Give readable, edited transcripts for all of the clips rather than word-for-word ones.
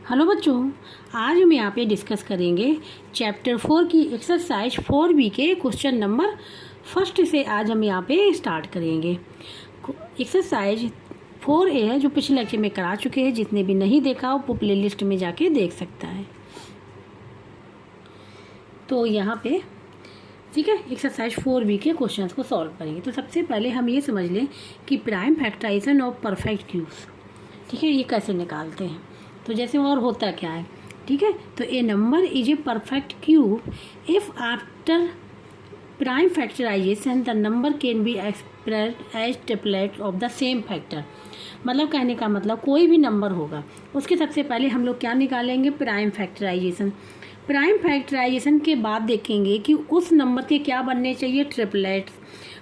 Hello बच्चों, आज हम यहाँ पे डिस्कस करेंगे चैप्टर 4 की एक्सरसाइज 4B के क्वेश्चन नंबर फर्स्ट से। आज हम यहाँ पे स्टार्ट करेंगे। एक्सरसाइज 4A है जो पिछले लेक्चर में करा चुके हैं। जिसने भी नहीं देखा हो वो प्ले लिस्ट में जाके देख सकता है। तो यहाँ पे ठीक है, एक्सरसाइज 4B के क्वेश्चन को सॉल्व करेंगे। तो सबसे पहले हम ये समझ लें कि prime factorization of perfect cubes, ठीक है, ये कैसे निकालते हैं। तो जैसे और होता क्या है, ठीक है, तो a number is a perfect cube if after prime factorization the number can be expressed as triplet of the same factor. मतलब कहने का मतलब कोई भी नंबर होगा उसके सबसे पहले हम लोग क्या निकालेंगे, प्राइम फैक्टराइजेशन। प्राइम फैक्टराइजेशन के बाद देखेंगे कि उस नंबर के क्या बनने चाहिए, ट्रिपलेट्स।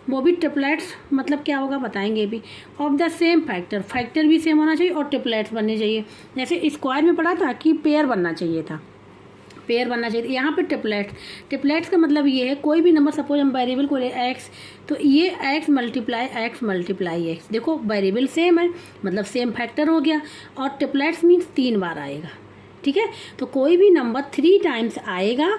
वो भी ट्रिपलेट्स मतलब क्या होगा बताएंगे भी, of the same factor, factor भी सेम होना चाहिए और ट्रिपलेट्स बनने चाहिए। जैसे स्क्वायर में पढ़ा था कि पेयर बनना चाहिए था, पेयर बनना चाहिए। यहाँ पे ट्रिपलेट्स का मतलब ये है कोई भी नंबर, सपोज हम वेरिएबल को ले एक्स, तो ये एक्स मल्टीप्लाई एक्स, देखो वेरिएबल सेम है मतलब सेम फैक्टर हो गया। और ट्रिपलेट्स मीन्स 3 बार आएगा, ठीक है। तो कोई भी नंबर 3 टाइम्स आएगा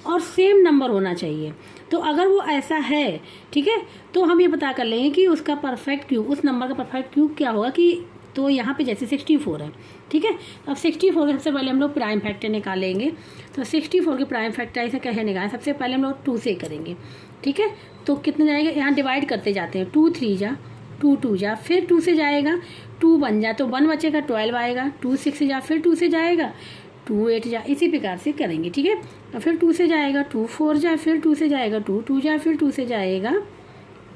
और सेम नंबर होना चाहिए। तो अगर वो ऐसा है, ठीक है, तो हम ये पता कर लेंगे कि उसका परफेक्ट क्यूब, उस नंबर का परफेक्ट क्यूब क्या होगा कि, तो यहाँ पे जैसे 64 है, ठीक है। अब 64 के सबसे पहले हम लोग प्राइम फैक्टर निकालेंगे। तो 64 के प्राइम फैक्टर ऐसे कैसे निकालें, सबसे पहले हम लोग 2 से करेंगे, ठीक है। तो कितना जाएगा, यहाँ डिवाइड करते जाते हैं, 2 3 जा, 2 2 जा, फिर 2 से जाएगा, 2 बन जा तो 1 बचेगा, 12 आएगा, 2 6 से जा, फिर 2 से जाएगा, 2 8 जा, इसी प्रकार से करेंगे, ठीक है। और फिर 2 से जाएगा, 2 4 जा, फिर 2 से जाएगा, 2 2 जा, फिर 2 से जाएगा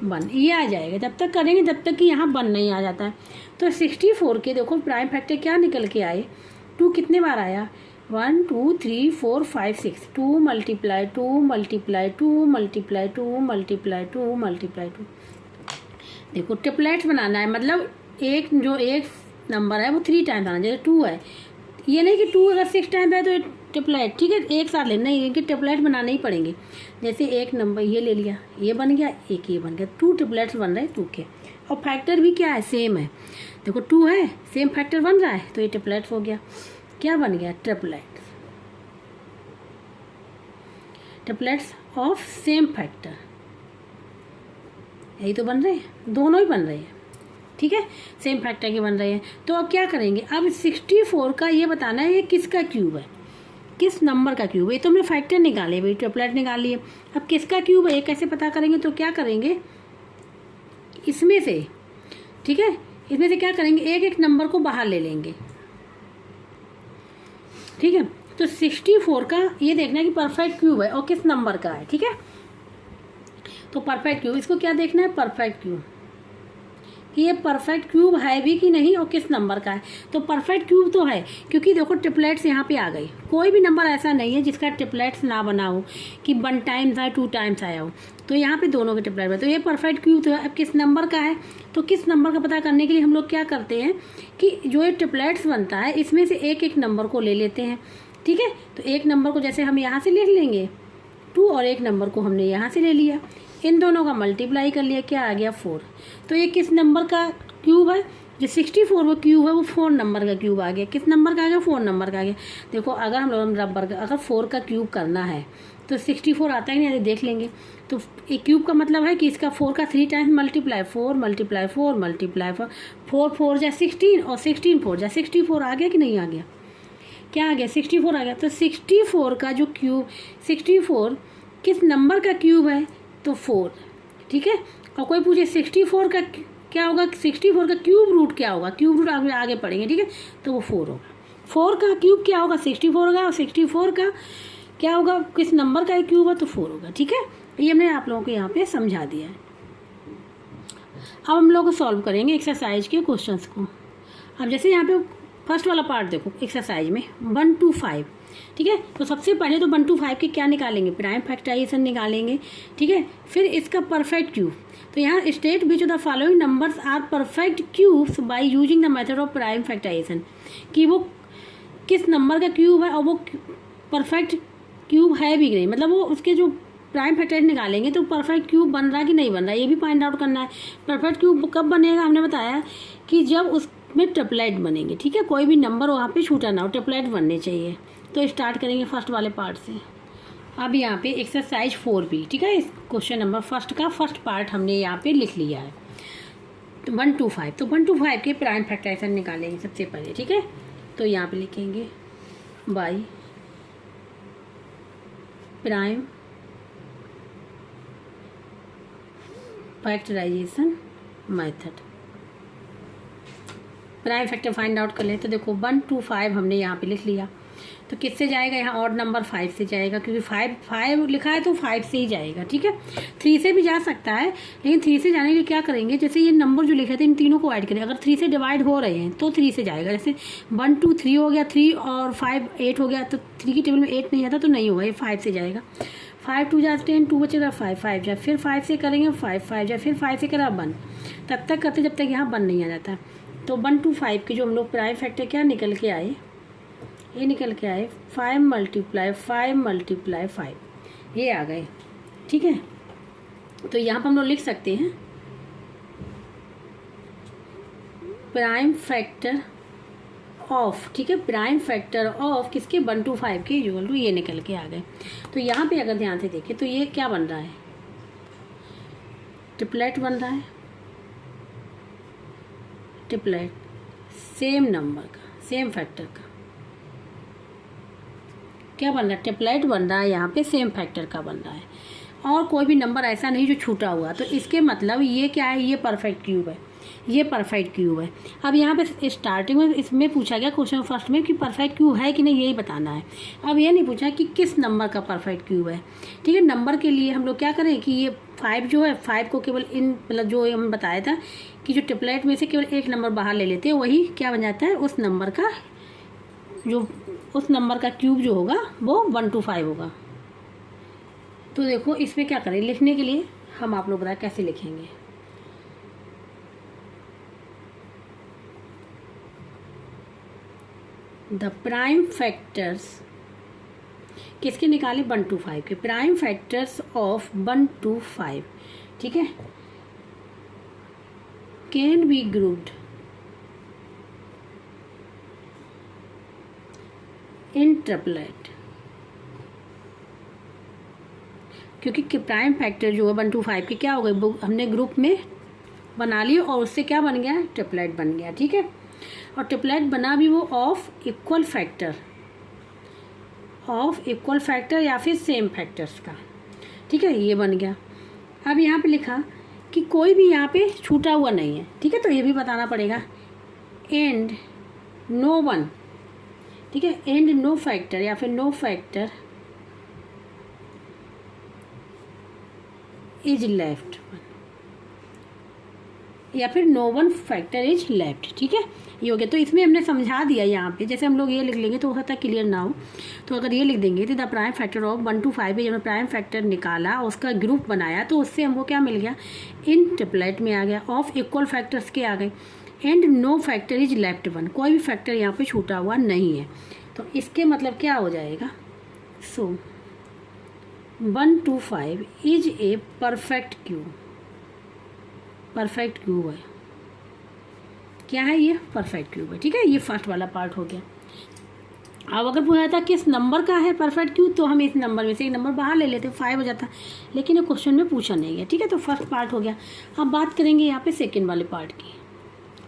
1, ये आ जाएगा। जब तक करेंगे जब तक कि यहाँ 1 नहीं आ जाता है। तो 64 के देखो प्राइम फैक्टर क्या निकल के आए, 2 कितने बार आया, 1 2 3 4 5 6, 2 multiply 2 multiply 2 multiply 2 multiply 2 multiply 2। देखो ट्रिपलेट्स बनाना है, मतलब एक नंबर है वो 3 टाइम्स आना, जैसे 2 है, ये नहीं कि 2 अगर 6 टाइम्स है तो ट्रिपलेट, ठीक है, एक साथ लेना, नहीं इनके ट्रिपलेट बनाने ही पड़ेंगे। जैसे एक नंबर ये ले लिया, ये बन गया, एक ये बन गया, 2 ट्रिपलेट्स बन रहे हैं 2 के। और फैक्टर भी क्या है, सेम है। देखो 2 है, सेम फैक्टर बन रहा है, तो ये ट्रिपलेट्स हो गया। क्या बन गया, ट्रिपलेट्स ऑफ सेम फैक्टर, यही तो बन रहे हैं, दोनों ही बन रहे हैं, ठीक है, सेम फैक्टर के बन रहे हैं। तो अब क्या करेंगे, अब 64 का ये बताना है ये किसका क्यूब है, किस नंबर का क्यूब है। ये तो हमने फैक्टर निकाले भाई, ट्रिपलेट निकाल लिए। अब किसका क्यूब है ये कैसे पता करेंगे, तो क्या करेंगे, इसमें से, ठीक है, इसमें से क्या करेंगे, एक एक नंबर को बाहर ले लेंगे, ठीक है। तो 64 का ये देखना है कि परफेक्ट क्यूब है और किस नंबर का है, ठीक है। तो परफेक्ट क्यूब, इसको क्या देखना है, परफेक्ट क्यूब, कि ये परफेक्ट क्यूब है भी कि नहीं और किस नंबर का है। तो परफेक्ट क्यूब तो है, क्योंकि देखो ट्रिपलेट्स यहाँ पे आ गई। कोई भी नंबर ऐसा नहीं है जिसका ट्रिपलेट्स ना बना हो, कि 1 टाइम्स आया 2 टाइम्स आया हो। तो यहाँ पे दोनों के ट्रिपलेट, तो ये परफेक्ट क्यूब तो है। अब किस नंबर का है, तो किस नंबर का पता करने के लिए हम लोग क्या करते हैं कि जो ये ट्रिपलेट्स बनता है इसमें से एक एक नंबर को ले लेते हैं, ठीक है। तो एक नंबर को जैसे हम यहाँ से ले लेंगे 2, और एक नंबर को हमने यहाँ से ले लिया, इन दोनों का मल्टीप्लाई कर लिया, क्या आ गया 4। तो ये किस नंबर का क्यूब है, जो 64 वो क्यूब है वो 4 नंबर का क्यूब आ गया। किस नंबर का आ गया, 4 नंबर का आ गया। देखो अगर हम लोग रबर का अगर 4 का क्यूब करना है तो 64 आता है नहीं, देख लेंगे। तो एक क्यूब का मतलब है कि इसका 4 का 3 टाइम्स मल्टीप्लाई, 4 मल्टीप्लाई 4 मल्टीप्लाई 4, 4 4 जा 16 और 16 4 जा 64 आ गया कि नहीं आ गया, क्या आ गया, 64 आ गया। तो 64 का जो क्यूब, 64 किस नंबर का क्यूब है, तो 4, ठीक है। और कोई पूछे 64 का क्या होगा, 64 का क्यूब रूट क्या होगा, क्यूब रूट आगे पढ़ेंगे, ठीक है। तो वो 4 होगा। 4 का क्यूब क्या होगा, 64 होगा, और 64 का क्या होगा, किस नंबर का क्यूब है, तो 4 होगा, ठीक है। ये हमने आप लोगों को यहाँ पे समझा दिया है। अब हम लोग सॉल्व करेंगे एक्सरसाइज के क्वेश्चंस को। अब जैसे यहाँ पे फर्स्ट वाला पार्ट देखो एक्सरसाइज में 1 to 5, ठीक है। तो सबसे पहले तो 1 to 5 के क्या निकालेंगे, प्राइम फैक्टराइजेशन निकालेंगे, ठीक है। फिर इसका परफेक्ट क्यूब, तो यहाँ state which of the following numbers are perfect cubes by using the method of prime factorization, कि वो किस नंबर का क्यूब है और वो परफेक्ट क्यूब है भी नहीं, मतलब वो उसके जो प्राइम फैक्टराइजेशन निकालेंगे तो परफेक्ट क्यूब बन रहा है कि नहीं बन रहा है, ये भी फाइंड आउट करना है। परफेक्ट क्यूब कब बनेगा, हमने बताया कि जब उस में ट्रिपलेट बनेंगे। ठीक है, कोई भी नंबर वहाँ पे छूटा ना हो, ट्रिपलेट बनने चाहिए। तो स्टार्ट करेंगे फर्स्ट वाले पार्ट से। अब यहाँ पे एक्सरसाइज 4B, ठीक है, इस क्वेश्चन नंबर फर्स्ट का फर्स्ट पार्ट हमने यहाँ पे लिख लिया है। तो 1 to 5, तो 1 to 5 के प्राइम फैक्टराइजेशन निकालेंगे सबसे पहले। ठीक है, तो यहाँ पे लिखेंगे by prime factorization method. Prime factor find out कर लें। तो देखो 1 to 5 हमने यहाँ पे लिख लिया। तो किससे जाएगा, यहाँ ऑड नंबर 5 से जाएगा, क्योंकि 5 लिखा है तो 5 से ही जाएगा। ठीक है, 3 से भी जा सकता है, लेकिन 3 से जाने के लिए क्या करेंगे, जैसे ये नंबर जो लिखे थे इन तीनों को ऐड करें। अगर 3 से डिवाइड हो रहे हैं तो 3 से जाएगा। जैसे 1 2 3 हो गया, 3 और 5 8 हो गया, तो 3 की टेबल में 8 नहीं आता तो नहीं होगा, ये 5 से जाएगा। 5 2 जा 10, 2 बचेगा 5 5 जा, फिर 5 से करेंगे 5 5 जा, फिर 5 से करा 1, तब तक करते जब तक यहाँ 1 नहीं आ जाता। तो 1 to 5 के जो हम लोग प्राइम फैक्टर क्या निकल के आए, ये निकल के आए 5 × 5 ये आ गए। ठीक है, तो यहाँ पर हम लोग लिख सकते हैं प्राइम फैक्टर ऑफ, ठीक है, प्राइम फैक्टर ऑफ किसके 1 to 5 के इक्वल टू ये निकल के आ गए। तो यहाँ पे अगर ध्यान से देखें तो ये क्या बन रहा है, ट्रिपलेट बन रहा है। ट्रिपलेट सेम नंबर का, सेम फैक्टर का क्या बन रहा है, ट्रिपलेट बन रहा है यहाँ पे, सेम फैक्टर का बन रहा है, और कोई भी नंबर ऐसा नहीं जो छूटा हुआ। तो इसके मतलब ये क्या है, ये परफेक्ट क्यूब है, ये परफेक्ट क्यूब है। अब यहाँ पे स्टार्टिंग में इसमें पूछा गया क्वेश्चन फर्स्ट में कि परफेक्ट क्यूब है कि नहीं, यही बताना है। अब ये नहीं पूछा कि किस नंबर का परफेक्ट क्यूब है। ठीक है, नंबर के लिए हम लोग क्या करें कि ये 5 जो है, 5 को केवल इन मतलब जो हम बताया था कि जो ट्रिपलेट में से केवल एक नंबर बाहर ले लेते हैं, वही क्या बन जाता है, उस नंबर का क्यूब जो होगा वो 1 to 5 होगा। तो देखो इसमें क्या करें, लिखने के लिए हम आप लोग बताएं कैसे लिखेंगे। द प्राइम फैक्टर्स किसके निकाले, 1 to 5 के, प्राइम फैक्टर्स ऑफ 1 to 5, ठीक है, can be grouped in triplet, क्योंकि प्राइम फैक्टर जो है 1 to 5 के क्या हो गए, हमने ग्रुप में बना लिए और उससे क्या बन गया, ट्रिपलेट बन गया। ठीक है, और ट्रिपलेट बना भी वो ऑफ इक्वल फैक्टर या फिर सेम फैक्टर्स का। ठीक है, ये बन गया। अब यहाँ पे लिखा कि कोई भी यहाँ पे छूटा हुआ नहीं है। ठीक है, तो ये भी बताना पड़ेगा, एंड नो वन, ठीक है, एंड नो फैक्टर या फिर नो फैक्टर इज लेफ्ट, या फिर no one factor is left. ठीक है, ये हो गया। तो इसमें हमने समझा दिया यहाँ पे, जैसे हम लोग ये लिख लेंगे तो हो सकता है क्लियर ना हो, तो अगर ये लिख देंगे तो the prime factor of 1 to 5 है, जब प्राइम फैक्टर निकाला उसका ग्रुप बनाया तो उससे हमको क्या मिल गया, इन ट्रिपलेट में आ गया, ऑफ इक्वल फैक्टर्स के आ गए, and no factor is left 1, कोई भी फैक्टर यहाँ पे छूटा हुआ नहीं है। तो इसके मतलब क्या हो जाएगा, सो 1 to 5 is a perfect cube, perfect cube है। क्या है ये, परफेक्ट क्यूब है। ठीक है, ये फर्स्ट वाला पार्ट हो गया। अब अगर पूछा था किस नंबर का है परफेक्ट क्यूब, तो हम इस नंबर में से एक नंबर बाहर ले लेते, 5 हो जाता, लेकिन ये क्वेश्चन में पूछा नहीं है। ठीक है, तो फर्स्ट पार्ट हो गया। अब बात करेंगे यहाँ पे सेकेंड वाले पार्ट की।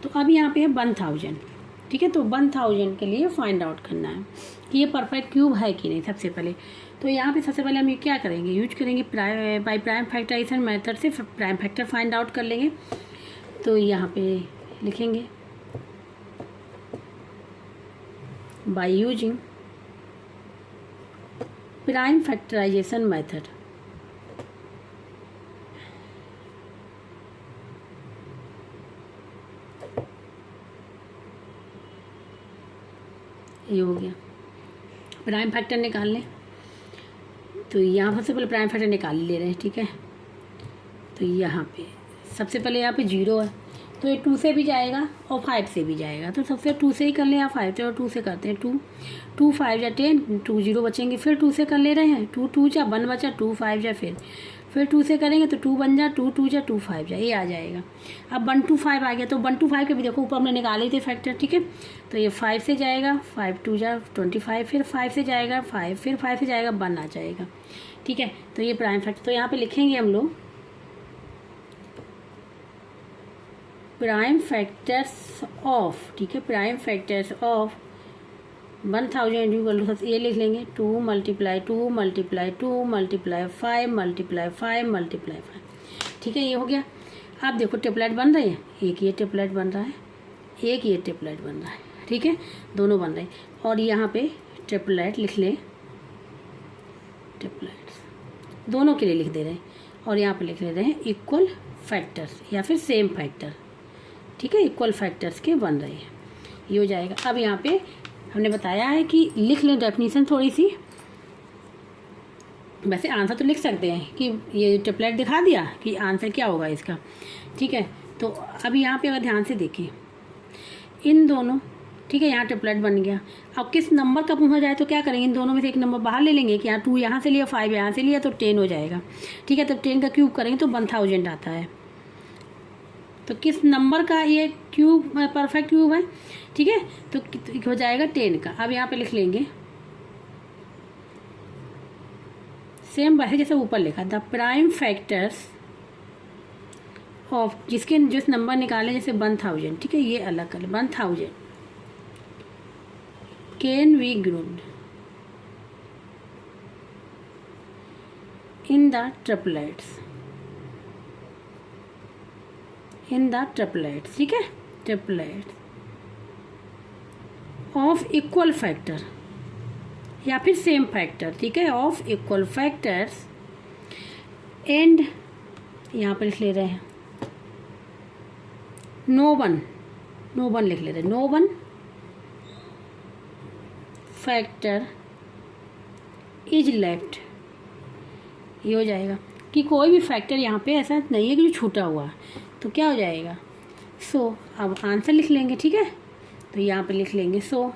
तो अब यहाँ पे है 1000। ठीक है, तो 1000 के लिए फाइंड आउट करना है कि ये परफेक्ट क्यूब है कि नहीं। सबसे पहले तो यहाँ पे सबसे पहले हम ये क्या करेंगे, यूज करेंगे बाई प्राइम फैक्टराइजेशन मेथड से प्राइम फैक्टर फाइंड आउट कर लेंगे। तो यहाँ पे लिखेंगे by using prime factorization method. ये हो गया, प्राइम फैक्टर निकाल लें। तो यहाँ सबसे पहले प्राइम फैक्टर निकाल ले रहे हैं। ठीक है, तो यहाँ पे सबसे पहले यहाँ पे 0 है, तो ये 2 से भी जाएगा और 5 से भी जाएगा। तो सबसे 2 से ही कर लें या 5 से, और 2 से करते हैं। 2 5 या 10, 2 0 बचेंगे, फिर 2 से कर ले रहे हैं, 2 2 जा 1 बचा, 2 5 जा फिर फिर 2 से करेंगे तो 2 बन जा, 2 2 जा 2 5 जा, ये आ जाएगा। अब 1 2 5 आ गया, तो 1 2 5 के भी देखो ऊपर हमने निकाले थे फैक्टर, ठीक है। तो ये 5 से जाएगा, 5 2 जा 25, फिर 5 से जाएगा 5, फिर 5 से जाएगा 1 आ जाएगा, ठीक है। तो ये प्राइम फैक्टर, तो यहाँ पे लिखेंगे हम लोग प्राइम फैक्टर्स ऑफ, ठीक है, prime factors of 1000 equal to, ये लिख लेंगे 2 multiply 2 multiply 2 multiply 5 multiply 5 multiply 5, ठीक है। ये हो गया। अब देखो ट्रिपलेट बन रहे हैं, एक ये ट्रिपलेट बन रहा है, एक ये ट्रिपलेट बन रहा है, ठीक है, दोनों बन रहे हैं। और यहाँ पे ट्रिपलेट लिख लें, ट्रिपलेट्स दोनों के लिए लिख दे रहे हैं, और यहाँ पे लिख ले रहे हैं इक्वल फैक्टर्स या फिर सेम फैक्टर, ठीक है, इक्वल फैक्टर्स के बन रहे हैं, ये हो जाएगा। अब यहाँ पे हमने बताया है कि लिख लें डेफिनेशन थोड़ी सी, वैसे आंसर तो लिख सकते हैं कि ये ट्रिपलेट दिखा दिया कि आंसर क्या होगा इसका, ठीक है। तो अभी यहाँ पे अगर ध्यान से देखें इन दोनों, ठीक है, यहाँ ट्रिपलेट बन गया। अब किस नंबर का पूछा जाए तो क्या करेंगे, इन दोनों में से एक नंबर बाहर ले लेंगे कि यहाँ 2 यहाँ से लिया 5 यहाँ से लिया तो 10 हो जाएगा, ठीक है। तब 10 का क्यूब करेंगे तो 1000 आता है। तो किस नंबर का ये क्यूब परफेक्ट क्यूब है, ठीक है, तो हो जाएगा 10 का। अब यहाँ पे लिख लेंगे सेम वैसे जैसे ऊपर लिखा द प्राइम फैक्टर्स ऑफ, जिसके जिस नंबर निकाले जैसे 1000, ठीक है, ये अलग कर 1000 can be grouped in the triplets, in the triplets, ठीक है, ट्रिपलेट्स ऑफ इक्वल फैक्टर या फिर सेम फैक्टर, ठीक है, ऑफ इक्वल फैक्टर्स एंड यहाँ पर लिख ले रहे हैं नो वन लिख ले रहे हैं, no one factor is left, ये हो जाएगा कि कोई भी फैक्टर यहाँ पे ऐसा नहीं है कि जो छूटा हुआ है, तो क्या हो जाएगा। सो अब आंसर लिख लेंगे, ठीक है, तो यहाँ पे लिख लेंगे सो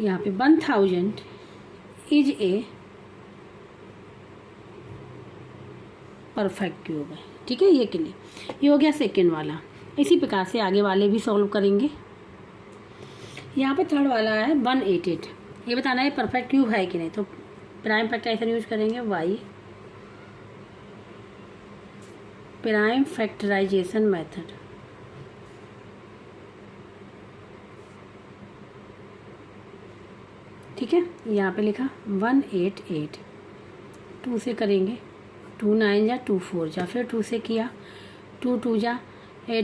यहाँ पे 1000 इज ए परफेक्ट क्यूब है, ठीक है, ये के लिए ये हो गया सेकेंड वाला। इसी प्रकार से आगे वाले भी सॉल्व करेंगे। यहाँ पे थर्ड वाला है 188, ये बताना है परफेक्ट क्यूब है कि नहीं, तो प्राइम फैक्टराइजेशन यूज करेंगे वाई प्राइम फैक्टराइजेशन मेथड, ठीक है। यहाँ पे लिखा 188, 2 से करेंगे 2 9 जा 2 4 जा, फिर 2 से किया 2 2 जा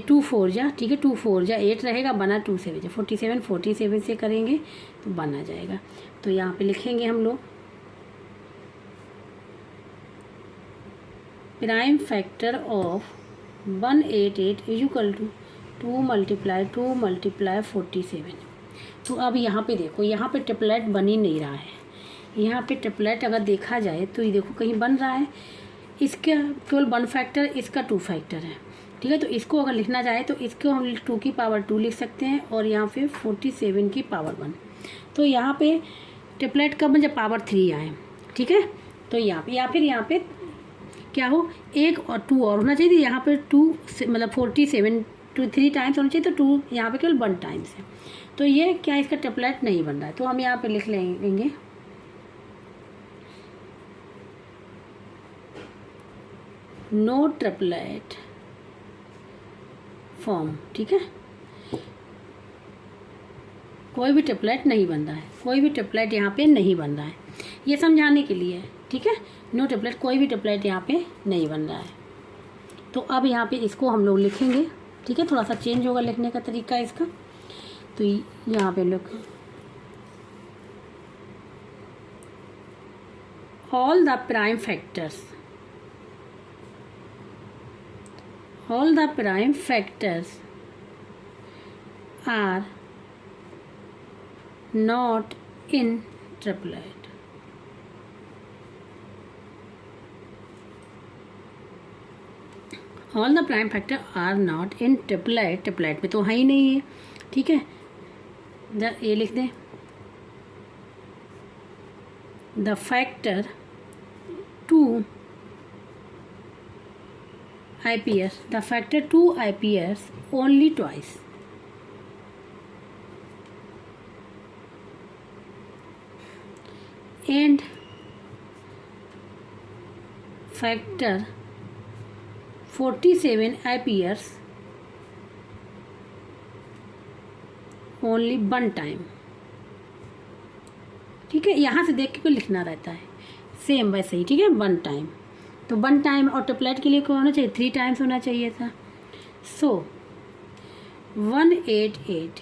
2 4 जा, ठीक है, 2 4 जा 8 रहेगा, बना 2 से जा 47, 47 से करेंगे तो बना जाएगा। तो यहाँ पे लिखेंगे हम लोग prime factor of 188 is equal to 2 multiply 2 multiply 47। तो अब यहाँ पे देखो, यहाँ पे ट्रिपलेट बन ही नहीं रहा है, यहाँ पे ट्रिपलेट अगर देखा जाए तो ये देखो कहीं बन रहा है, इसका केवल 1 फैक्टर, इसका 2 फैक्टर है, ठीक है। तो इसको अगर लिखना चाहे तो इसको हम 2 की पावर 2 लिख सकते हैं और यहाँ पे 47 की पावर 1। तो यहाँ पे ट्रिपलेट कब जब पावर 3 आए, ठीक है। तो यहाँ पे या फिर यहाँ पे क्या हो 1 और 2 और होना चाहिए, यहाँ पे 2 मतलब 47 3 टाइम्स होना चाहिए, तो 2 यहाँ पे केवल 1 टाइम्स है। तो ये क्या इसका ट्रिपलेट नहीं बन रहा है, तो हम यहाँ पे लिख लेंगे नो ट्रिपलेट फॉर्म, ठीक है, कोई भी ट्रिपलेट नहीं बन रहा है, कोई भी ट्रिपलेट यहाँ पे नहीं बन रहा है, ये समझाने के लिए है, ठीक है। नो ट्रिपलेट, कोई भी ट्रिपलेट यहाँ पे नहीं बन रहा है। तो अब यहाँ पे इसको हम लोग लिखेंगे, ठीक है, थोड़ा सा चेंज होगा लिखने का तरीका इसका। तो यहाँ पे लोग all the prime factors, all the prime factors are not in triplet. All the prime factor are not in triplet, triplet में तो है ही नहीं है, ठीक है। ये लिख दें the factor 2 appears the factor 2 appears only twice. And factor 47 appears only one time. ठीक है, यहाँ से देख के लिखना रहता है सेम वैसे ही, ठीक है, वन टाइम। तो वन टाइम और ट्रिपलेट के लिए क्या होना चाहिए, 3 टाइम्स होना चाहिए था। सो 188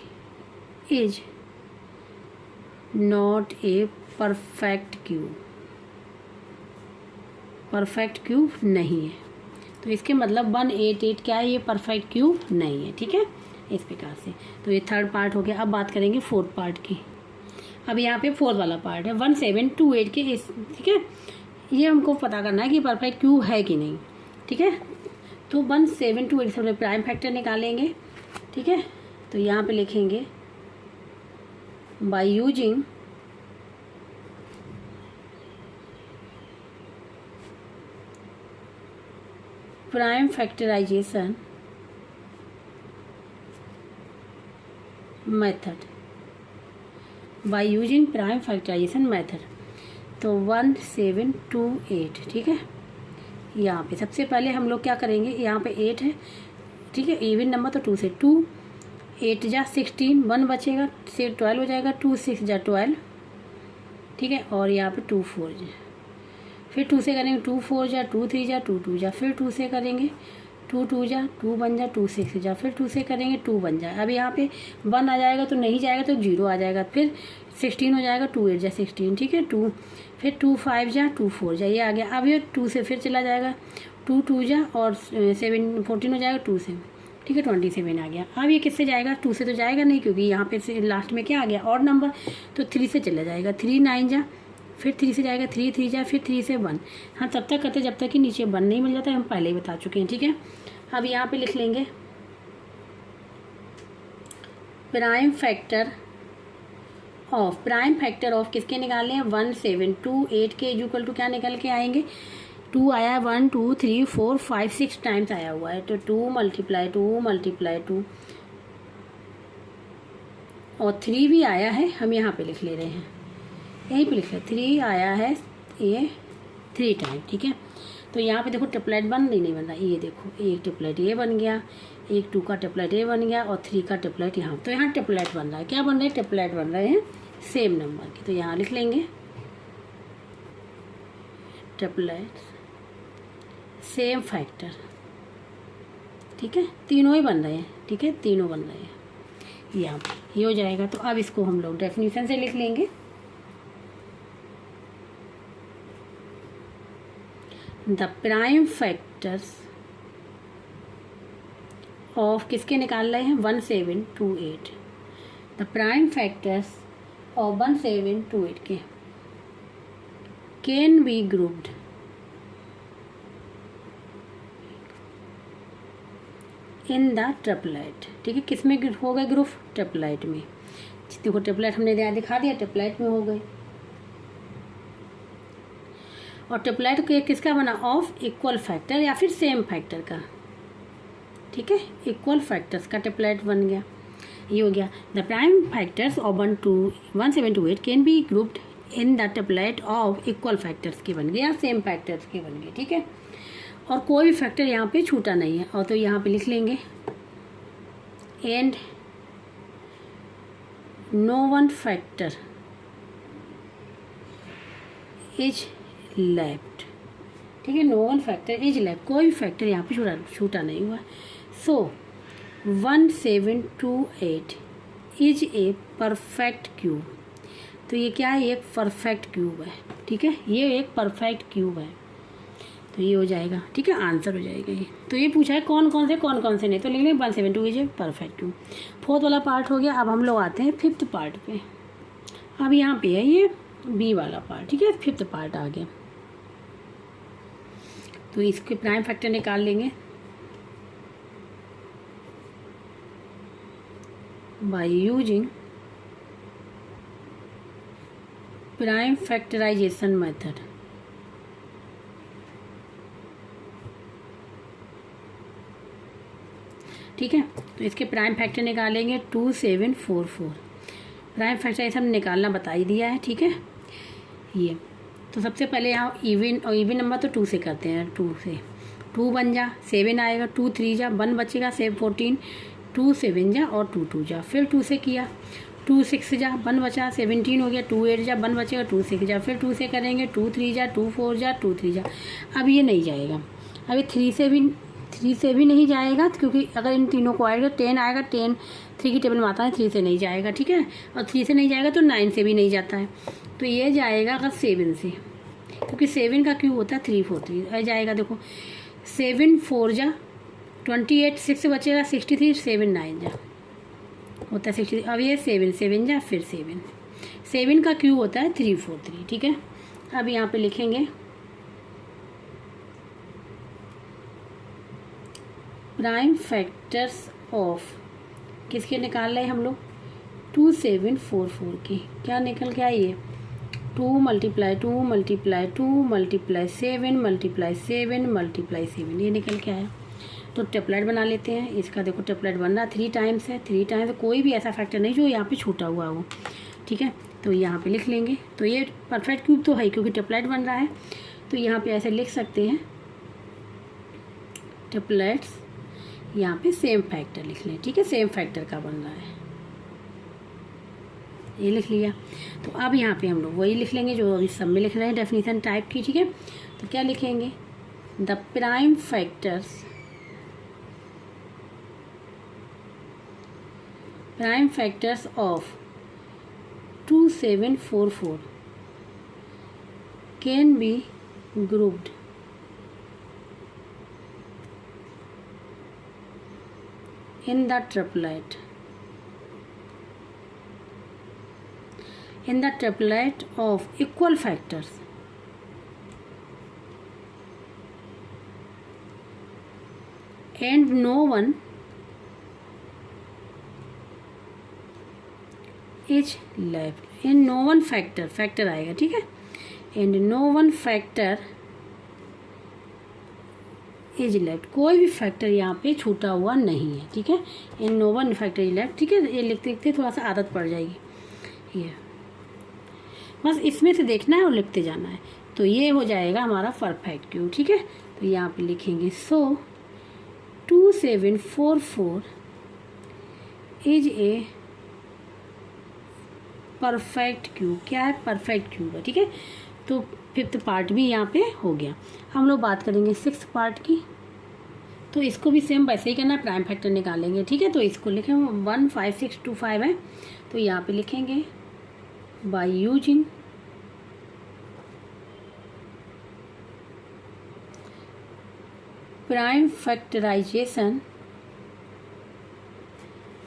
is not a perfect cube, perfect cube नहीं है। तो इसके मतलब 188 क्या है, ये परफेक्ट क्यूब नहीं है, ठीक है, इस प्रकार से। तो ये थर्ड पार्ट हो गया। अब बात करेंगे फोर्थ पार्ट की। अब यहाँ पे फोर्थ वाला पार्ट है 1728 के इस, ठीक है, ये हमको पता करना है कि परफेक्ट क्यूब है कि नहीं, ठीक है। तो 1728 से प्राइम फैक्टर निकालेंगे, ठीक है। तो यहाँ पे लिखेंगे by using prime factorization method, by using prime factorization method. तो 1728, ठीक है। यहाँ पे सबसे पहले हम लोग क्या करेंगे, यहाँ पे 8 है, ठीक है, इवन नंबर तो 2 से 2 8 जा 16, 1 बचेगा, से 12 हो जाएगा, 2 6 जा 12, ठीक है। और यहाँ पे 2 4 जा, फिर 2 से करेंगे 2 4 जा, 2 3 जा, 2 2 जा, फिर 2 से करेंगे 2 2 जा, 2 बन जा, 2 6 जा, फिर 2 से करेंगे 2 बन जाए। अब यहाँ पे 1 आ जाएगा तो नहीं जाएगा तो 0 आ जाएगा, फिर 16 हो जाएगा, 2 8 जा 16, ठीक है, 2 फिर 2 5 जा, 2 4 जा, ये आ गया। अब ये 2 से फिर चला जाएगा, 2 2 जा और 7 14 हो जाएगा 2 से, ठीक है, 27 आ गया। अब ये किससे जाएगा, 2 से तो जाएगा नहीं, क्योंकि यहाँ पे से लास्ट में क्या आ गया, और नंबर, तो 3 से चला जाएगा, 3 9 जा, फिर 3 से जाएगा, 3 3 जा, फिर 3 से 1। हाँ, तब तक करते जब तक कि नीचे 1 नहीं मिल जाता है, हम पहले ही बता चुके हैं, ठीक है। अब यहाँ पे लिख लेंगे prime factor of, prime factor of किसके निकालने हैं, 1728 के इक्वल टू क्या निकल के आएंगे, 2 आया, 1 2 3 4 5 6 टाइम्स आया हुआ है, तो 2 मल्टीप्लाई 2 और 3 भी आया है, हम यहाँ पे लिख ले रहे हैं, यहीं पे लिख रहे 3 आया है, ये 3 टाइम, ठीक है। तो यहाँ पे देखो ट्रिपलेट बन नहीं बन रहा, ये देखो एक ट्रिपलेट ये बन गया, एक 2 का ट्रिपलेट ये बन गया और 3 का ट्रिपलेट यहाँ, तो यहाँ ट्रिपलेट बन रहा है, क्या बन रहा है, ट्रिपलेट बन रहे हैं सेम नंबर के। तो यहाँ लिख लेंगे ट्रिपलेट सेम फैक्टर, ठीक है, तीनों ही बन रहे हैं, ठीक है, तीनों बन रहे हैं, यहाँ पर ये हो जाएगा। तो अब इसको हम लोग डेफिनेशन से लिख लेंगे, द प्राइम फैक्टर्स ऑफ किसके निकाल रहे हैं, 1728, द प्राइम फैक्टर्स ऑफ 1728 के can be grouped in the triplet, ठीक है, किस में हो गए ग्रुप, ट्रिपलेट में। देखो ट्रिपलेट हमने दिखा दिया, ट्रिपलेट में हो गए। और ट्रिपलेट के किसका बना, ऑफ इक्वल फैक्टर या फिर सेम फैक्टर का, ठीक है, इक्वल फैक्टर्स का ट्रिपलेट बन गया, ये हो गया। The prime factors of 1728 can be grouped in the triplet of equal factors के बन गए या सेम फैक्टर्स के बन गए, ठीक है। और कोई भी फैक्टर यहाँ पे छूटा नहीं है, और तो यहाँ पे लिख लेंगे and no one factor is left, ठीक है, no one factor is left, कोई फैक्टर यहाँ पे छूटा नहीं हुआ। So 1728 is a perfect cube, तो ये क्या है, एक परफेक्ट क्यूब है, ठीक है, ये एक परफेक्ट क्यूब है, तो ये हो जाएगा, ठीक है, आंसर हो जाएगा ये। तो ये पूछा है कौन कौन से नहीं, तो लिख लेंगे 172 is a perfect cube. Fourth वाला पार्ट हो गया। अब हम लोग आते हैं फिफ्थ पार्ट पे। अब यहाँ पे है ये बी वाला पार्ट, ठीक है, फिफ्थ पार्ट आ गया। तो इसके प्राइम फैक्टर निकाल लेंगे by using prime factorization method. ठीक है, तो इसके प्राइम फैक्टर निकालेंगे 2744। प्राइम फैक्टराइजेशन निकालना बता ही दिया है। ठीक है, ये तो सबसे पहले यहाँ इवन और इवन नंबर तो 2 से करते हैं। 2 से 2 बन जा 7 आएगा, 2 3 जा 1 बचेगा 7 14, 2 7 जा और 2 2 जा, फिर 2 से किया 2 6 जा 1 बचा 17 हो गया, 2 8 जा 1 बचेगा 2 6 जा, फिर 2 से करेंगे 2 3 जा 2 4 जा 2 3 जा। अब ये नहीं जाएगा, अभी 3 से भी नहीं जाएगा, क्योंकि अगर इन तीनों को आएगा 10 आएगा, 10 3 की टेबल में आता है, 3 से नहीं जाएगा। ठीक है, और 3 से नहीं जाएगा तो 9 से भी नहीं जाता है, तो ये जाएगा अगर 7 से, क्योंकि 7 का क्यूब होता है 3 4 3 जाएगा। देखो 7 4 जा 28, 6 बचेगा 63, 7 9 जा होता है 63। अब ये 7 7 जा फिर 7 का क्यूब होता है 3 4 3। ठीक है, अब यहाँ पे लिखेंगे प्राइम फैक्टर्स ऑफ किसके निकाल रहे हैं हम लोग 2744 की। क्या निकल के आई है 2 × 2 × 2 × 7 × 7 × 7 ये निकल के आया। तो टेप्लेट बना लेते हैं। इसका देखो टेप्लेट बन रहा 3 टाइम्स है, 3 टाइम्स कोई भी ऐसा फैक्टर नहीं जो यहाँ पे छूटा हुआ हो। ठीक है, तो यहाँ पे लिख लेंगे। तो ये परफेक्ट क्यूब तो है क्योंकि टेप्लेट बन रहा है, तो यहाँ पे ऐसे लिख सकते हैं टेप्लेट्स, यहाँ पे सेम फैक्टर लिख लें। ठीक है, सेम फैक्टर का बन रहा है, ये लिख लिया। तो अब यहाँ पे हम लोग वही लिख लेंगे जो इस सब में लिख रहे हैं डेफिनेशन टाइप की। ठीक है, तो क्या लिखेंगे the prime factors of 2744 can be grouped in the triplet of equal factors and no one is left. and no one factor आएगा। ठीक है, and no one factor is left, कोई भी फैक्टर यहाँ पे छूटा हुआ नहीं है। ठीक है, इन no one factor is left. ठीक है, ये लिखते लिखते थोड़ा सा आदत पड़ जाएगी, ये बस इसमें से देखना है और लिखते जाना है। तो ये हो जाएगा हमारा परफेक्ट क्यूब। ठीक है, तो यहाँ पे लिखेंगे सो 2744 इज ए परफेक्ट क्यूब। क्या है, परफेक्ट क्यूब है। ठीक है, तो 5th पार्ट भी यहाँ पे हो गया। हम लोग बात करेंगे 6th पार्ट की, तो इसको भी सेम वैसे ही करना है, प्राइम फैक्टर निकालेंगे। ठीक है, तो इसको लिखें 15625 है, तो यहाँ पे लिखेंगे by using prime factorization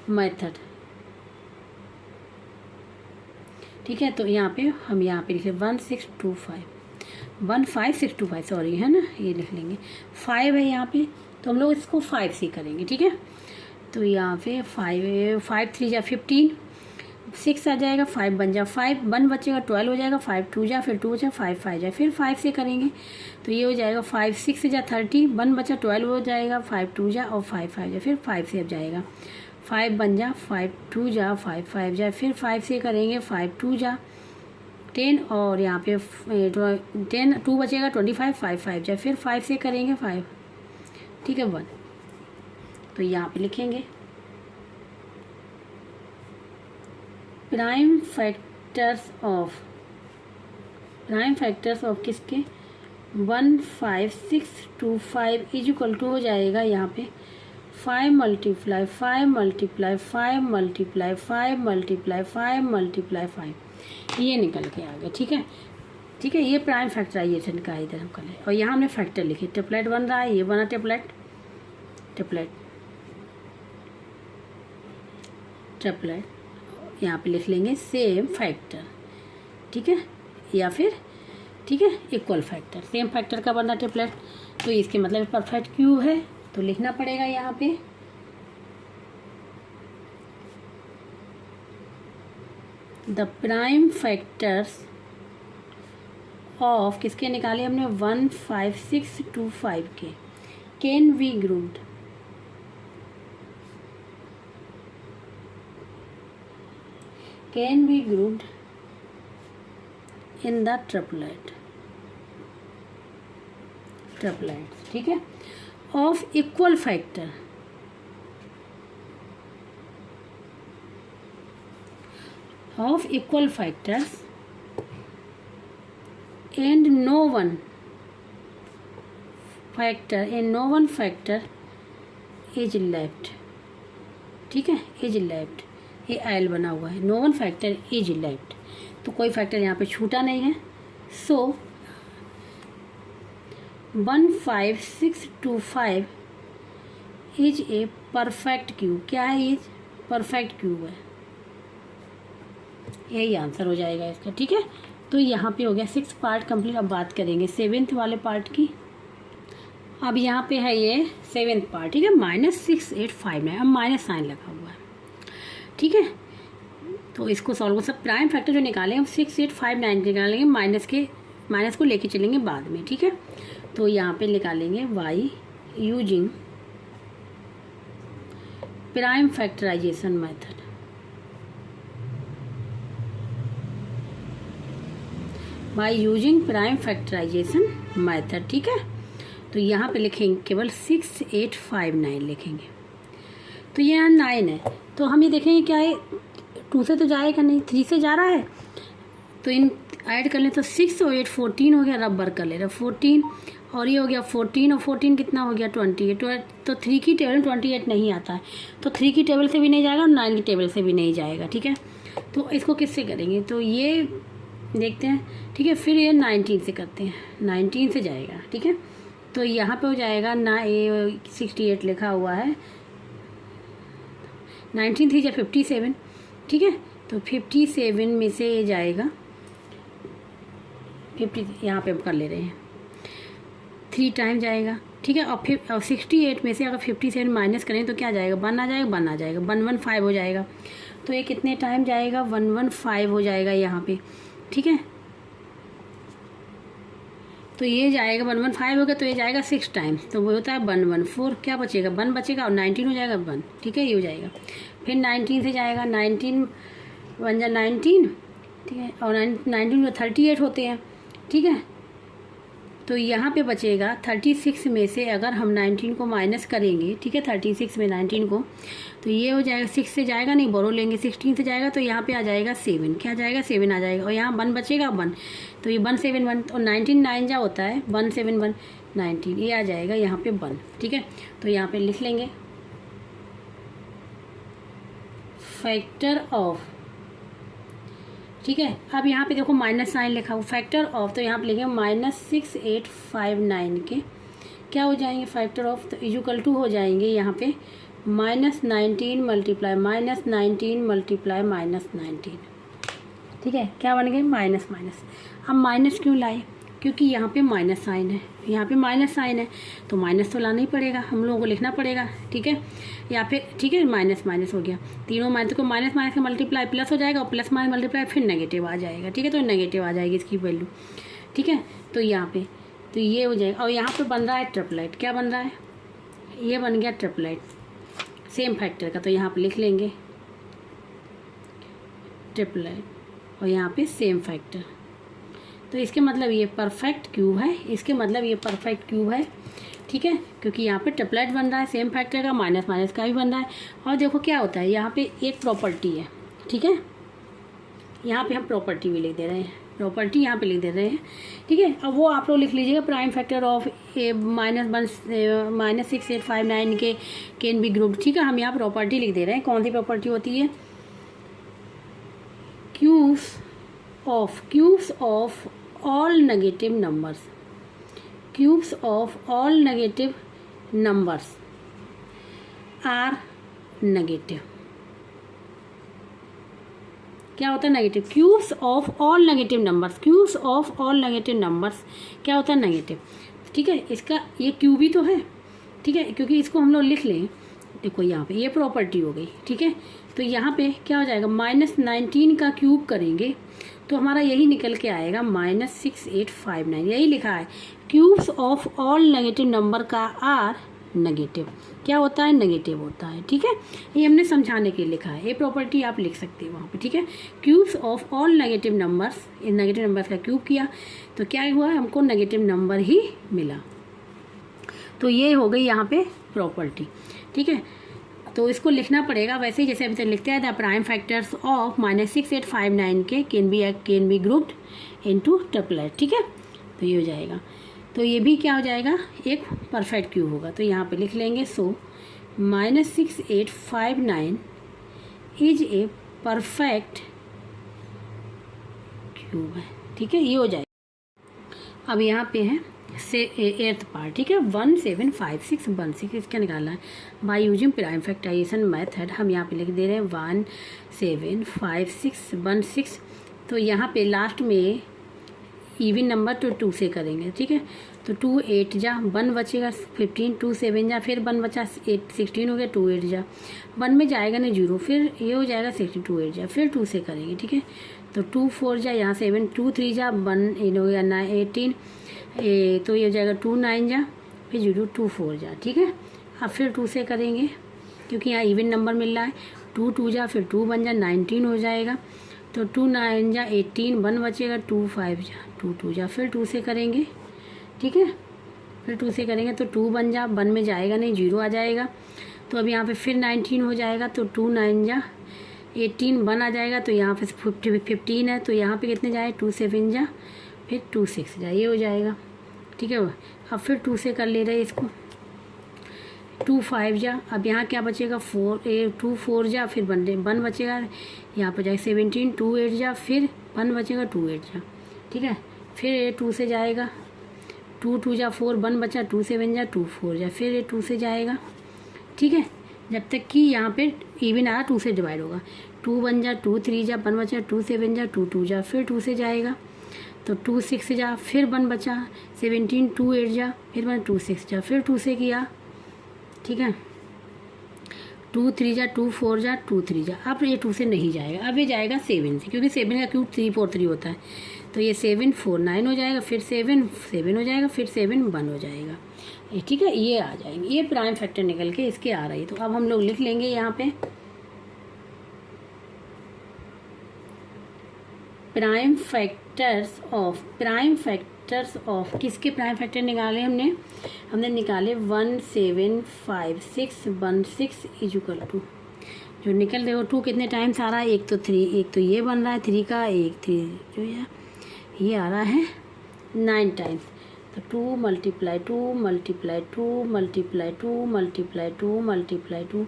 method. ठीक है, तो यहाँ पे हम यहाँ पे लिखे 15625 सॉरी है ना, ये लिख लेंगे 5 है यहाँ पे, तो हम लोग इसको 5 से करेंगे। ठीक है, तो यहाँ पे 5 3 जा 15, 6 आ जाएगा, 5 बन जा 5, 1 बचेगा 12 हो जाएगा, 5 2 जा फिर 2 बचा 5 5 जा, फिर 5 से करेंगे तो ये हो जाएगा 5 6 जा 30, 1 बचा 12 हो जाएगा, 5 2 जा और 5 5 जा, फिर 5 से अब जाएगा 5 बन जा, 5 2 जा 5 5 जा, फिर 5 से करेंगे 5 2 जा 10 और यहाँ पे 10 2 बचेगा 25, 5 5 जा, फिर 5 से करेंगे 5। ठीक है 1, तो यहाँ पे लिखेंगे प्राइम फैक्टर्स ऑफ किसके 15625 इज इक्वल टू हो जाएगा यहाँ पे 5 × 5 × 5 × 5 × 5 × 5 ये निकल के आ गया। ठीक है, ठीक है, ये प्राइम फैक्टराइजेशन का इधर हम कर लें और यहाँ हमने फैक्टर लिखे, टेप्लेट बन रहा है, ये बना टेप्लेट यहाँ पे लिख लेंगे सेम फैक्टर। ठीक है, या फिर ठीक है इक्वल फैक्टर, सेम फैक्टर का बना टेप्लेट, तो इसके मतलब परफेक्ट क्यूब है, तो लिखना पड़ेगा यहाँ पे द प्राइम फैक्टर्स ऑफ किसके निकाले हमने 1 5 6 2 5 के can be grouped in the triplet ठीक है of equal factor and no one factor is left ठीक है इज लेफ्ट ये आयल बना हुआ है no one factor is left तो कोई फैक्टर यहाँ पे छूटा नहीं है so 1 5 6 2 5 is a perfect cube क्या है इज परफेक्ट क्यूब है यही आंसर हो जाएगा इसका ठीक है। तो यहाँ पे हो गया 6 पार्ट कंप्लीट। अब बात करेंगे 7th वाले पार्ट की। अब यहाँ पे है ये 7th पार्ट ठीक है -6859 अब माइनस साइन लगा हुआ है ठीक है। तो इसको सॉल्व सब प्राइम फैक्टर जो निकाले हम 6859 निकालेंगे माइनस को लेके चलेंगे बाद में ठीक है। तो यहाँ पे निकालेंगे y using prime factorization method ठीक है। तो यहाँ पे लिखेंगे केवल 6859 लिखेंगे। तो ये यहाँ 9 है तो हम ये देखेंगे क्या है 2 से तो जाएगा नहीं 3 से जा रहा है तो इन ऐड कर लें तो 6 और 8 14 हो गया रबर कर ले रहा 14 और ये हो गया 14 और 14 कितना हो गया 28 तो 3 की टेबल 28 नहीं आता है तो 3 की टेबल से भी नहीं जाएगा और 9 की टेबल से भी नहीं जाएगा ठीक है। तो इसको किससे करेंगे तो ये देखते हैं ठीक है। फिर ये 19 से करते हैं 19 से जाएगा ठीक है। तो यहाँ पे हो जाएगा ना ये 68 लिखा हुआ है 19 3 57 ठीक है। तो 57 में से ये जाएगा 50 यहाँ पे हम कर ले रहे हैं 3 टाइम जाएगा ठीक है। और फिर 68 में से अगर 57 माइनस करें तो क्या जाएगा 1 आ जाएगा 115 हो जाएगा। तो ये कितने टाइम जाएगा 115 हो जाएगा यहाँ पे ठीक है। तो ये जाएगा 115 होगा तो ये जाएगा 6 टाइम्स तो वो होता है 114 क्या बचेगा 1 बचेगा और 19 हो जाएगा 1 ठीक है ये हो जाएगा। फिर 19 से जाएगा 19 1 जा 19 ठीक है और 19 38 होते हैं ठीक है। तो यहाँ पे बचेगा 36 में से अगर हम 19 को माइनस करेंगे ठीक है 36 में 19 को तो ये हो जाएगा 6 से जाएगा नहीं बोरो लेंगे 16 से जाएगा तो यहाँ पे आ जाएगा 7 क्या जाएगा 7 आ जाएगा और यहाँ 1 बचेगा 1 तो ये 171 और 19 9 जा होता है 171 19 ये आ जाएगा यहाँ पे 1 ठीक है। तो यहाँ पे लिख लेंगे फैक्टर ऑफ ठीक है। अब यहाँ पे देखो माइनस साइन लिखा हुआ फैक्टर ऑफ तो यहाँ पे लिखेंगे -6859 के क्या हो जाएंगे फैक्टर ऑफ तो इक्वल टू हो जाएंगे यहाँ पे -19 मल्टीप्लाई -19 ठीक है। क्या बन गए माइनस अब माइनस क्यों लाए क्योंकि यहाँ पे माइनस साइन है यहाँ पे माइनस साइन है तो माइनस तो लाना ही पड़ेगा हम लोगों को लिखना पड़ेगा ठीक है। या फिर ठीक है माइनस हो गया तीनों माइनस को माइनस का मल्टीप्लाई प्लस हो जाएगा और प्लस माइनस मल्टीप्लाई फिर नेगेटिव आ जाएगा ठीक है। तो नेगेटिव आ जाएगी इसकी वैल्यू ठीक है। तो यहाँ पे तो ये हो जाएगा और यहाँ पे बन रहा है ट्रिपलेट क्या बन रहा है ये बन गया ट्रिपलेट सेम फैक्टर का तो यहाँ पे लिख लेंगे ट्रिपलेट और यहाँ पे सेम फैक्टर तो इसके मतलब ये परफेक्ट क्यूब है ठीक है क्योंकि यहाँ पे ट्रिपलेट बन रहा है सेम फैक्टर का माइनस का भी बन रहा है। और देखो क्या होता है यहाँ पे एक प्रॉपर्टी है ठीक है यहाँ पे हम प्रॉपर्टी भी लिख दे रहे हैं ठीक है। अब वो आप लोग लिख लीजिएगा प्राइम फैक्टर ऑफ -6859 के कैन बी ग्रुप ठीक है। हम यहाँ प्रॉपर्टी लिख दे रहे हैं कौन सी प्रॉपर्टी होती है cubes of all negative numbers are negative क्या होता है negative cubes of all negative numbers क्या होता है नेगेटिव ठीक है। इसका ये क्यूब ही तो है ठीक है क्योंकि इसको हम लोग लिख लें देखो यहाँ पे ये प्रॉपर्टी हो गई, ठीक है। तो यहाँ पे क्या हो जाएगा, -19 का क्यूब करेंगे तो हमारा यही निकल के आएगा -6859। यही लिखा है, cubes of all negative number का आर नेगेटिव। क्या होता है, नेगेटिव होता है, ठीक है। ये हमने समझाने के लिए लिखा है, ये प्रॉपर्टी आप लिख सकते हो वहाँ पे, ठीक है। Cubes of all negative numbers, in negative numbers का क्यूब किया तो क्या हुआ, हमको नेगेटिव नंबर ही मिला। तो ये हो गई यहाँ पे प्रॉपर्टी, ठीक है। तो इसको लिखना पड़ेगा वैसे ही जैसे अभी तक लिखते हैं, द प्राइम फैक्टर्स ऑफ -6859 के can be grouped into triplet, ठीक है। तो ये हो जाएगा, तो ये भी क्या हो जाएगा, एक परफेक्ट क्यूब होगा। तो यहाँ पे लिख लेंगे, सो -6859 इज ए परफेक्ट क्यूब है, ठीक है। ये हो जाएगा। अब यहाँ पे है से 8th पार्ट, ठीक है, 175616 इसका निकालना है by using prime factorization method. हम यहाँ पे लिख दे रहे हैं 175616। तो यहाँ पे लास्ट में इवन नंबर तो 2 से करेंगे, ठीक है। तो 2 8 जा 1 बचेगा 15, 2 7 जा फिर 1 बचा 8 16 हो गया, 2 8 जा 1 में जाएगा नहीं 0, फिर ये हो जाएगा 60, 2 8 जा फिर 2 से करेंगे, ठीक है। तो 2 4 जा यहाँ 7, 2 3 जा 1 हो गया 9 18, तो ये हो जाएगा 2 9 जा फिर 0 2 4 जा, ठीक है। अब फिर 2 से करेंगे क्योंकि यहाँ इवन नंबर मिल रहा है। 2 2 जा फिर 2 1 जा 19 हो जाएगा। तो 2 9 जा 18, 1 बचेगा 2 5 जा 2 2 जा फिर 2 से करेंगे, ठीक है। फिर 2 से करेंगे तो 2 1 जा 1 में जाएगा नहीं 0 आ जाएगा। तो अब यहाँ पे फिर 19 हो जाएगा। तो 2 9 जा 18, 1 आ जाएगा। तो यहाँ पे 15 है, तो यहाँ पे कितने जाए 2 7 जा फिर 2 6 जा, ये हो जाएगा, ठीक है। अब फिर 2 से कर ले रहे हैं इसको, 2 5 जा। अब यहाँ क्या बचेगा 2 4 जा फिर 1 बचेगा, यहाँ पर जाएगा 17, 2 8 जा फिर 1 बचेगा 2 8 जा, ठीक है। फिर 2 से जाएगा, 2 2 जा 4, 1 बचा 2 7 जा 2 4 जा फिर 2 से जाएगा, ठीक है। जब तक कि यहाँ पे इवन आ रहा 2 से डिवाइड होगा। 2 1 जा 2 3 जा 1 बचा 2 7 जा 2 2 जा फिर 2 से जाएगा। तो 2 6 जा फिर 1 बचा 17, 2 8 जा फिर 1 2 6 जा फिर 2 से किया, ठीक है। 2 3 जा 2 4 जा 2 3 जा। अब ये 2 से नहीं जाएगा, अब ये जाएगा 7 से, क्योंकि 7 का क्यूब 3 4 3 होता है। तो ये 7 4 9 हो जाएगा, फिर 7 7 हो जाएगा, फिर 7 1 हो जाएगा, ये ठीक है। ये आ जाएंगे, ये प्राइम फैक्टर निकल के इसके आ रही है। तो अब हम लोग लिख लेंगे यहाँ पे प्राइम फैक्टर्स ऑफ किसके प्राइम फैक्टर निकाले हमने निकाले 175616 इज इक्वल टू, जो निकल रहे हो 2 कितने टाइम्स आ रहा है, एक तो 3, एक तो ये बन रहा है 3 का, एक 3 जो ये आ रहा है 9 टाइम्स। तो 2 multiply 2 multiply 2 multiply 2 multiply 2 multiply 2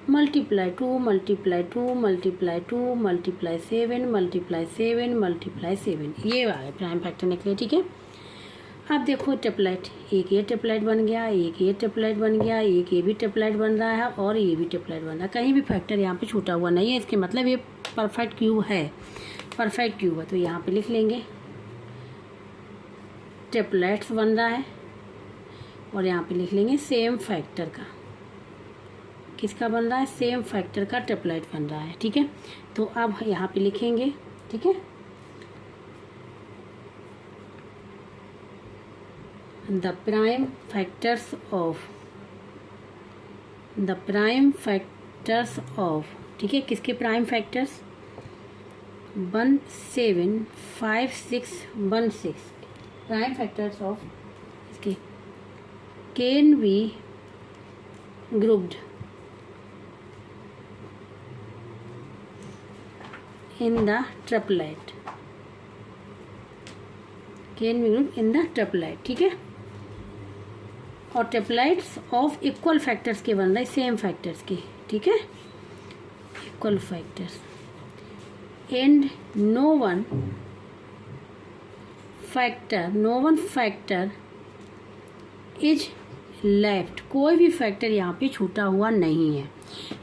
multiply 2 multiply 2 multiply 2 multiply 7 multiply 7 multiply 7, ये वाला प्राइम फैक्टर निकले, ठीक है। अब देखो ट्रिपलेट, एक ये ट्रिपलेट बन गया, एक ये ट्रिपलेट बन गया, एक ये भी ट्रिपलेट बन रहा है और ये भी ट्रिपलेट बन रहा है। कहीं भी फैक्टर यहाँ पे छूटा हुआ नहीं है, इसके मतलब ये परफेक्ट क्यूब है, परफेक्ट क्यूब है। तो यहाँ पे लिख लेंगे ट्रिपलेट्स बन रहा है और यहाँ पे लिख लेंगे सेम फैक्टर का, किसका बन रहा है, सेम फैक्टर का ट्रिपलेट बन रहा है, ठीक है। तो अब यहाँ पे लिखेंगे, ठीक है, द प्राइम फैक्टर्स ऑफ, ठीक है, किसके prime factors 175616 prime factors of इसके can be grouped in the triplet, can be grouped in the triplet, ठीक है। और ट्रिपलेट्स ऑफ इक्वल फैक्टर्स के बन रहे, सेम फैक्टर्स के, ठीक है, equal factors and no one factor is left, कोई भी फैक्टर यहाँ पे छूटा हुआ नहीं है।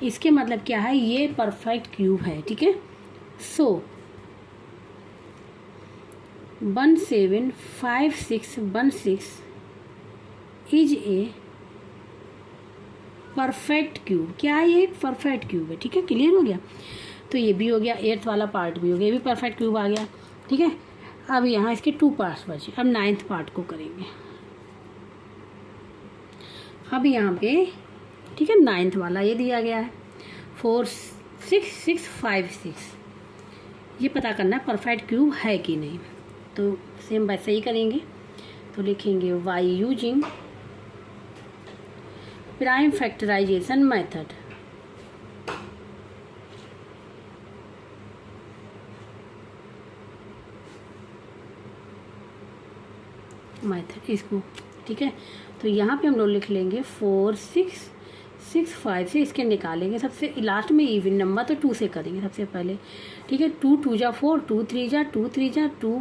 इसके मतलब क्या है, ये परफेक्ट क्यूब है, ठीक है। सो 175616 इज ए परफेक्ट क्यूब। क्या है ये? परफेक्ट क्यूब है। ठीक है, क्लियर हो गया। तो ये भी हो गया, 8th वाला पार्ट भी हो गया, ये भी परफेक्ट क्यूब आ गया। ठीक है, अब यहाँ इसके 2 पार्ट्स बचे। अब 9th पार्ट को करेंगे। अब यहाँ पे ठीक है 9th वाला ये दिया गया है 4 6 6 5 6। ये पता करना है परफेक्ट क्यूब है कि नहीं। तो सेम वैसे ही करेंगे। तो लिखेंगे by using prime factorization method. इसको ठीक है। तो यहाँ पे हम लोग लिख लेंगे 4 6 6 5 से इसके निकालेंगे। सबसे लास्ट में इवन नंबर तो 2 से करेंगे सबसे पहले। ठीक है, 2 2 जा 4, 2 3 जा 2 3 जा 2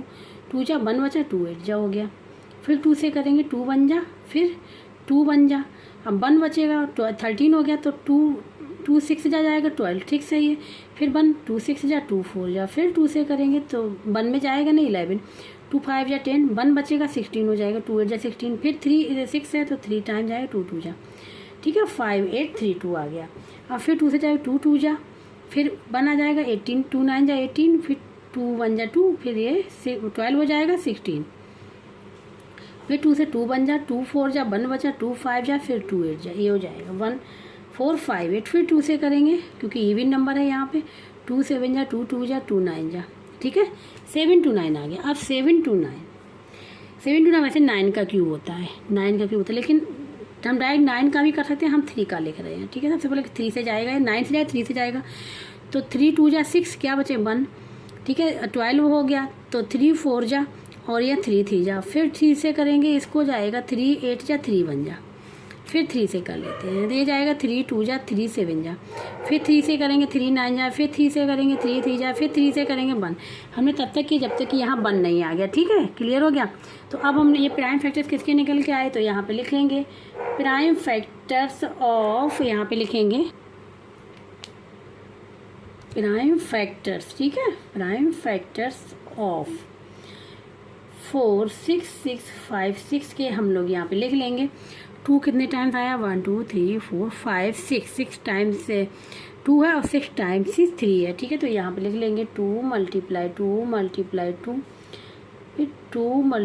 2 जा 1 बचा, 2 8 जा हो गया। फिर 2 से करेंगे, 2 1 जा, फिर 2 1 जा, अब 1 बचेगा, 13 हो गया। तो 2 6 जा जाएगा 12, ठीक सही है। फिर 1 2 6 जा 2 4 जा, फिर 2 से करेंगे तो 1 में जाएगा नहीं 11, 2 5 जा 10, 1 बचेगा 16 हो जाएगा, 2 8 जा 16, फिर 3 6 है तो 3 टाइम जाएगा 2 2 जा। ठीक है, 5 8 3 2 आ गया। अब फिर 2 से जाएगा 2 2 जा, फिर 1 आ जाएगा 18, 2 9 जा 18, फिर 2 1 जा 2, फिर ये 12 हो जाएगा 16। फिर 2 से 2 बन जा, 2 4 जा 1 बचा, 2 5 जा, फिर 2 8 जा, ये हो जाएगा 1 4 5 8। फिर 2 से करेंगे क्योंकि इवन नंबर है यहाँ पे, 2 7 जा 2 2 जा 2 9 जा। ठीक है, 7 2 9 आ गया। अब 7 2 9 वैसे 9 का क्यूब होता है, 9 का क्यूब होता है, लेकिन हम डायरेक्ट 9 का भी कर सकते हैं, हम 3 का लिख रहे हैं। ठीक है, सबसे पहले 3 से जाएगा, 9 से जाएगा 3 से जाएगा, तो 3 2 जा 6, क्या बचे 1। ठीक है, 12 हो गया, तो 3 4 जा और यह 3 3 जा, फिर 3 से करेंगे इसको जाएगा 3 8 जा 3 1 जा, फिर 3 से कर लेते हैं, ये जाएगा 3 2 जा 3 7 जा, फिर 3 से करेंगे 3 9 जा, फिर 3 से करेंगे 3 3 जा, फिर 3 से करेंगे 1। हमने तब तक किया जब तक कि यहाँ 1 नहीं आ गया। ठीक है, क्लियर हो गया। तो अब हमने ये प्राइम फैक्टर्स किसके निकल के आए, तो यहाँ पे लिख लेंगे प्राइम फैक्टर्स ऑफ, यहाँ पे लिखेंगे प्राइम फैक्टर्स। ठीक है, प्राइम फैक्टर्स ऑफ 4 6 6 5 6 के हम लोग यहाँ पे लिख लेंगे। 2 कितने टाइम्स आया, 1 2 3 4 5 6, 6 टाइम्स से 2 है और 6 टाइम्स 3 है। ठीक है, तो यहाँ पे लिख लेंगे 2 × 2 × 2, फिर 2 ×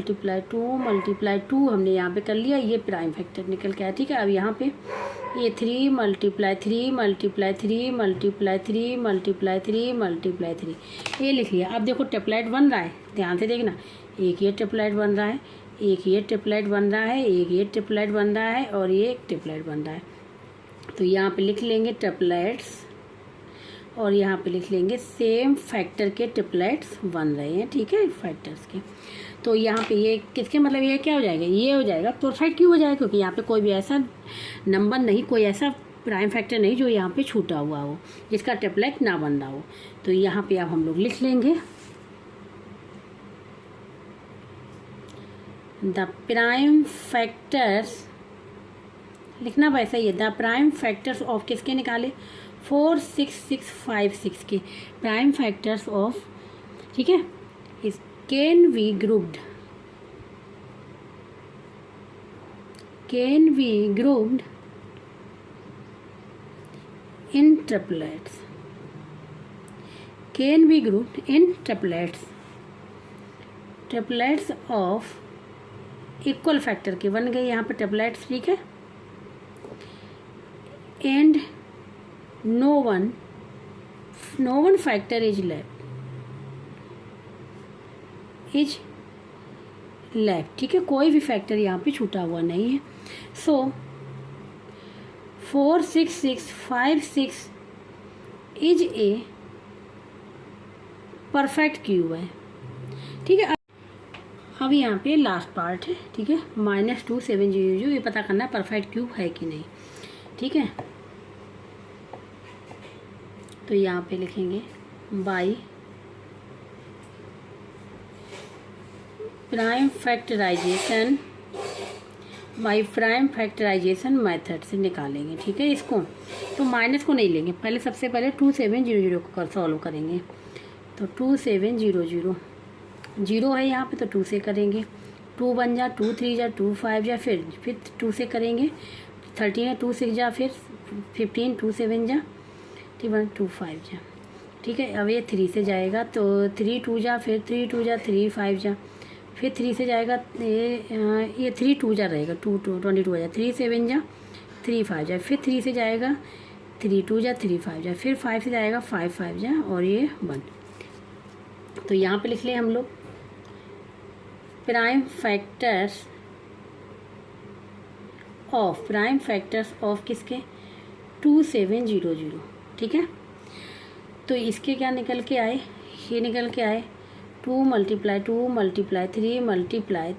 2 × 2 हमने यहाँ पे कर लिया, ये प्राइम फैक्टर निकल के आया। ठीक है, अब यहाँ पे ये 3 × 3 × 3 × 3 × 3 ये लिख लिया। अब देखो ट्रिपलेट बन रहा है, ध्यान से देखना, एक ये ट्रिपलेट बन रहा है, एक ये ट्रिपलेट बन रहा है, एक ये ट्रिपलेट बन रहा है और ये एक ट्रिपलेट बन रहा है। तो यहाँ पे लिख लेंगे ट्रिपलेट्स और यहाँ पे लिख लेंगे सेम फैक्टर के ट्रिपलेट्स बन रहे हैं। ठीक है, फैक्टर्स के। तो यहाँ पे ये किसके मतलब ये क्या हो जाएगा, ये हो जाएगा परफेक्ट क्यों हो जाएगा, क्योंकि यहाँ पे कोई भी ऐसा नंबर नहीं, कोई ऐसा प्राइम फैक्टर नहीं जो यहाँ पे छूटा हुआ हो, जिसका ट्रिपलेट ना बन रहा हो। तो यहाँ पे अब हम लोग लिख लेंगे द प्राइम फैक्टर्स, लिखना वैसा ही है, द प्राइम फैक्टर्स ऑफ किसके निकाले, 4 6 6 5 6 के प्राइम फैक्टर्स ऑफ। ठीक है, इस can be grouped in triplets, can be grouped in triplets of equal factor के बन गए यहाँ पे ट्रिपलेट्स। ठीक है, and no one factor is left. ठीक है, कोई भी फैक्टर यहाँ पे छूटा हुआ नहीं है। सो 4 6 6 5 6 इज ए परफेक्ट क्यूब है। ठीक है, अब यहाँ पे लास्ट पार्ट है। ठीक है, -2 7 0 0, ये पता करना है परफेक्ट क्यूब है कि नहीं। ठीक है, तो यहाँ पे लिखेंगे बाई प्राइम फैक्टराइजेशन मेथड से निकालेंगे। ठीक है, इसको तो माइनस को नहीं लेंगे, पहले सबसे पहले 2 7 0 0 को सॉल्व करेंगे। तो 2 7 0 0 0 है यहाँ पे, तो 2 से करेंगे, 2 1 जा 2 3 जा 2 5 जा, फिर 2 से करेंगे, 13 है 2 6 जा, फिर 15 2 7 जा, ठीक है 2 5 जा, ठीक है। अब ये 3 से जाएगा तो 3 2 जा, फिर 3 2 जा, 3 5 जा, फिर 3 से जाएगा ये 3 2 जा रहेगा, 2 2 22 जा, 3 7 जा, 3 5 जा, फिर 3 से जाएगा 3 2 जा, 3 5 जा, फिर 5 से जाएगा 5 5 जा और ये 1। तो यहाँ पे लिख लें हम लोग प्राइम फैक्टर्स ऑफ किसके 2700, ठीक है। तो इसके क्या निकल के आए, ये निकल के आए 2 मल्टीप्लाई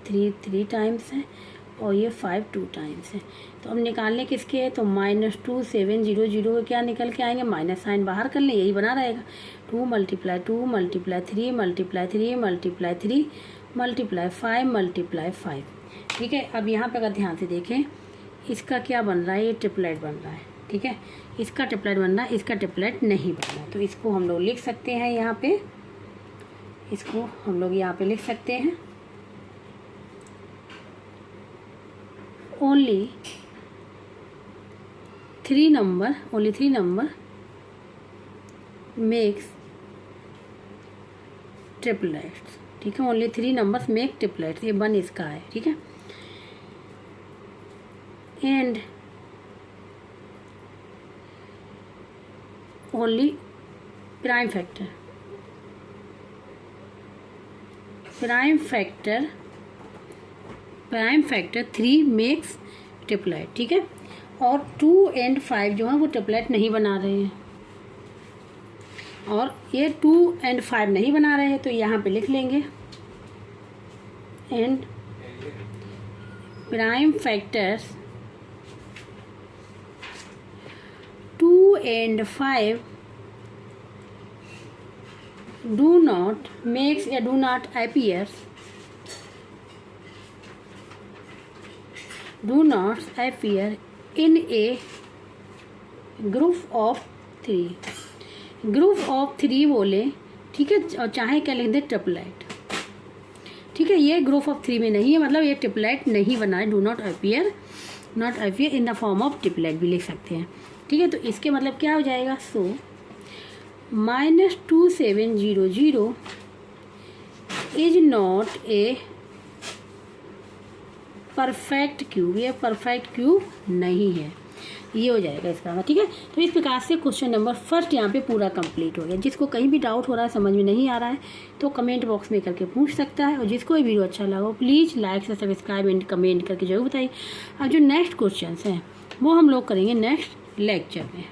3 टाइम्स है और ये 5 2 टाइम्स है। तो अब निकालने किसके है, तो -2700 क्या निकल के आएंगे, माइनस साइन बाहर कर लें, यही बना रहेगा 2 मल्टीप्लाई 3 मल्टीप्लाई 5, ठीक है। अब यहाँ पे अगर ध्यान से देखें इसका क्या बन रहा है, ये ट्रिपलेट बन रहा है, ठीक है। इसका ट्रिपलेट बन रहा है, इसका ट्रिपलेट नहीं बन रहा है। तो इसको हम लोग लिख सकते हैं यहाँ पे, इसको हम लोग यहाँ पे लिख सकते हैं ओनली 3 नंबर मेक्स ट्रिपलेट्स, ठीक है। ओनली 3 नंबर्स मेक ट्रिपलेट्स, ये 1 इसका है, ठीक है। And only prime factor 3 makes triplet, ठीक है। और 2 और 5 जो है वो ट्रिपलेट नहीं बना रहे हैं, और ये 2 और 5 नहीं बना रहे हैं, तो यहाँ पे लिख लेंगे एंड प्राइम फैक्टर्स 2 और 5 do not appear in a group of 3 बोले, ठीक है। और चाहे क्या लिख दे ट्रिपलेट, ठीक है। ये ग्रुप ऑफ 3 में नहीं है, मतलब ये ट्रिपलेट नहीं बना है, do not appear in the form of triplet भी लिख सकते हैं, ठीक है। तो इसके मतलब क्या हो जाएगा, सो -2700 is not a perfect cube, ये परफेक्ट क्यूब नहीं है, ये हो जाएगा इसका, ठीक है। तो इस प्रकार से क्वेश्चन नंबर फर्स्ट यहाँ पे पूरा कंप्लीट हो गया। जिसको कहीं भी डाउट हो रहा है, समझ में नहीं आ रहा है, तो कमेंट बॉक्स में करके पूछ सकता है। और जिसको ये वीडियो अच्छा लगा हो प्लीज़ लाइक से सब्सक्राइब एंड कमेंट करके जरूर बताइए। अब जो नेक्स्ट क्वेश्चन हैं वो हम लोग करेंगे नेक्स्ट लेक्चर में।